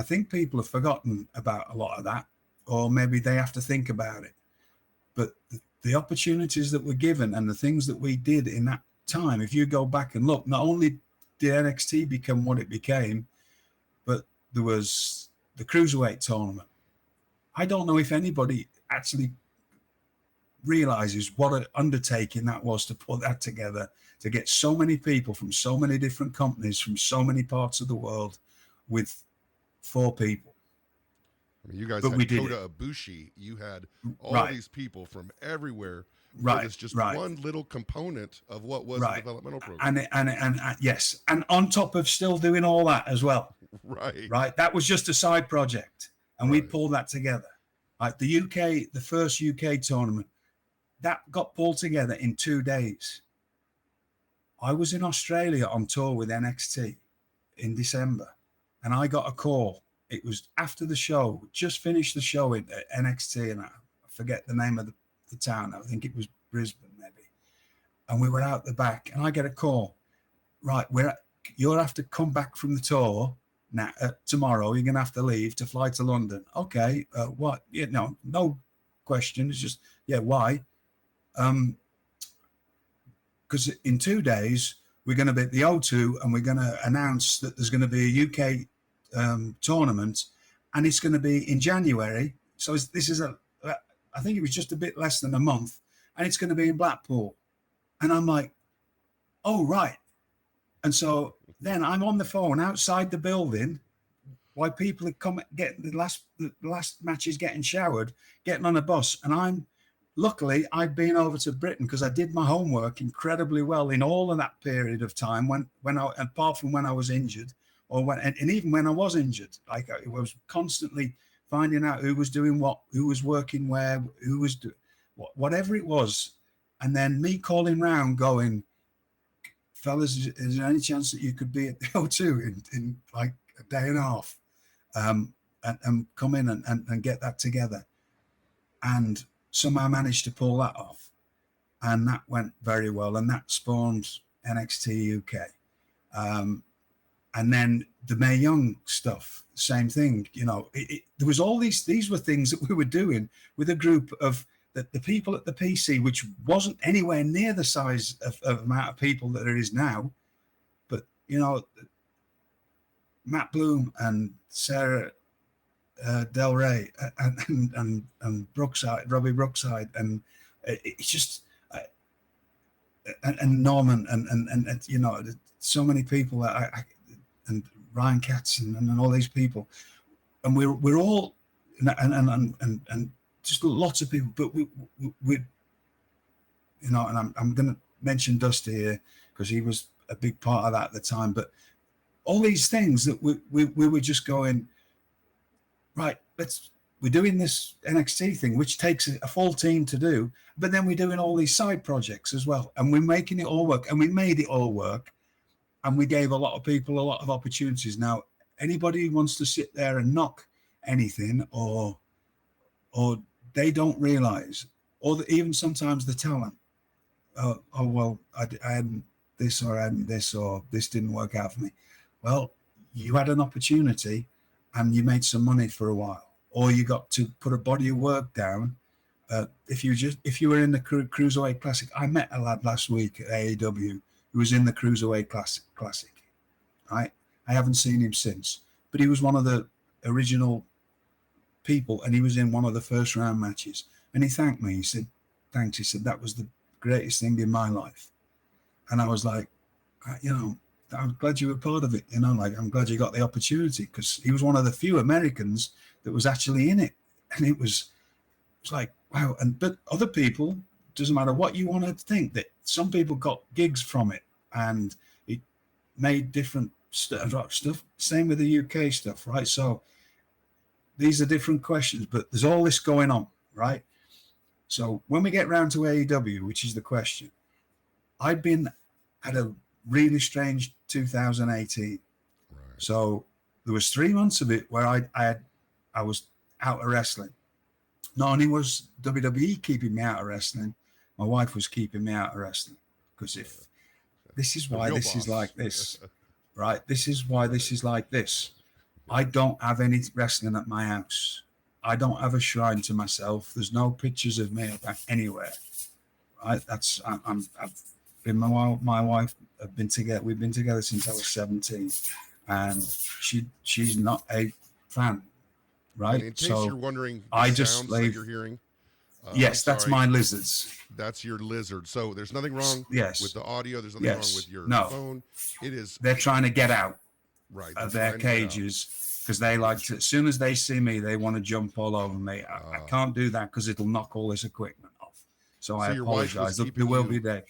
I think people have forgotten about a lot of that, or maybe they have to think about it. But the opportunities that were given and the things that we did in that time, if you go back and look, not only did NXT become what it became, but there was the Cruiserweight tournament. I don't know if anybody actually realizes what an undertaking that was to put that together, to get so many people from so many different companies from so many parts of the world with 4 people. I mean, you guys But had we did Kota it. Ibushi. You had all Right, these people from everywhere for right, this just right, one little component of what was a right. developmental program. And yes, and on top of still doing all that as well, Right, right? That was just a side project, and we right. pulled that together. Like the UK, the first UK tournament, that got pulled together in 2 days. I was in Australia on tour with NXT in December, and I got a call. It was after the show, just finished the show at NXT, and I forget the name of the town. I think it was Brisbane, maybe. And we were out the back, and I get a call. Right, you'll have to come back from the tour now. Tomorrow, you're gonna have to leave to fly to London. Okay, what? No question. It's just why? Because in 2 days we're going to be at the O2 and we're going to announce that there's going to be a UK tournament, and it's going to be in January. So this is I think it was just a bit less than a month, and it's going to be in Blackpool. And I'm like, oh, right. And so then I'm on the phone outside the building while people are getting the last matches getting showered, getting on a bus. And luckily I'd been over to Britain because I did my homework incredibly well in all of that period of time apart from when I was injured and even when I was injured, like I was constantly finding out who was doing what, who was working where, who was doing whatever it was. And then me calling round going, fellas, is there any chance that you could be at the O2 in like a day and a half and come in and get that together? And somehow managed to pull that off. And that went very well. And that spawned NXT UK. And then the Mae Young stuff, same thing. There was all these were things that we were doing with a group of the people at the PC, which wasn't anywhere near the size of amount of people that there is now. But, Matt Bloom and Sarah Del Rey and Brookside, Robbie Brookside, and it's just and Norman and so many people and Ryan Katz and all these people, and we're all and just lots of people, but we and I'm going to mention Dusty here because he was a big part of that at the time, but all these things that we were just going, right, we're doing this NXT thing, which takes a full team to do, but then we're doing all these side projects as well, and we're making it all work, and we made it all work, and we gave a lot of people a lot of opportunities. Now, anybody who wants to sit there and knock anything, or they don't realize, or even sometimes the talent, well, I hadn't this, or I hadn't this, or this didn't work out for me. Well, you had an opportunity and you made some money for a while, or you got to put a body of work down. If you were in the Cruiserweight Classic, I met a lad last week at AEW who was in the Cruiserweight Classic. Right, I haven't seen him since, but he was one of the original people, and he was in one of the first round matches. And he thanked me. He said, "Thanks." He said, "That was the greatest thing in my life." And I was like, I'm glad you were part of it. Like, I'm glad you got the opportunity, because he was one of the few Americans that was actually in it. And it was like, wow. But other people, doesn't matter what you want to think, that some people got gigs from it and it made different stuff. Same with the UK stuff, right? So these are different questions, but there's all this going on, right? So when we get round to AEW, which is the question, I'd been at a really strange 2018. Right. So there was 3 months of it where I was out of wrestling. Not only was WWE keeping me out of wrestling, my wife was keeping me out of wrestling, because if this is why this is like this, right? This is why this is like this. I don't have any wrestling at my house. I don't have a shrine to myself. There's no pictures of me anywhere. I've been my wife. Have been together. We've been together since I was 17, and she's not a fan, right? And in case So you're wondering, the I sounds just that you're hearing. yes, that's my lizards. That's your lizard. So there's nothing wrong Yes. with the audio. There's nothing wrong with your phone. It is. They're trying to get out of their cages because they like to. As soon as they see me, they want to jump all over me. I can't do that because it'll knock all this equipment off. So I your wife was apologize. There will be there.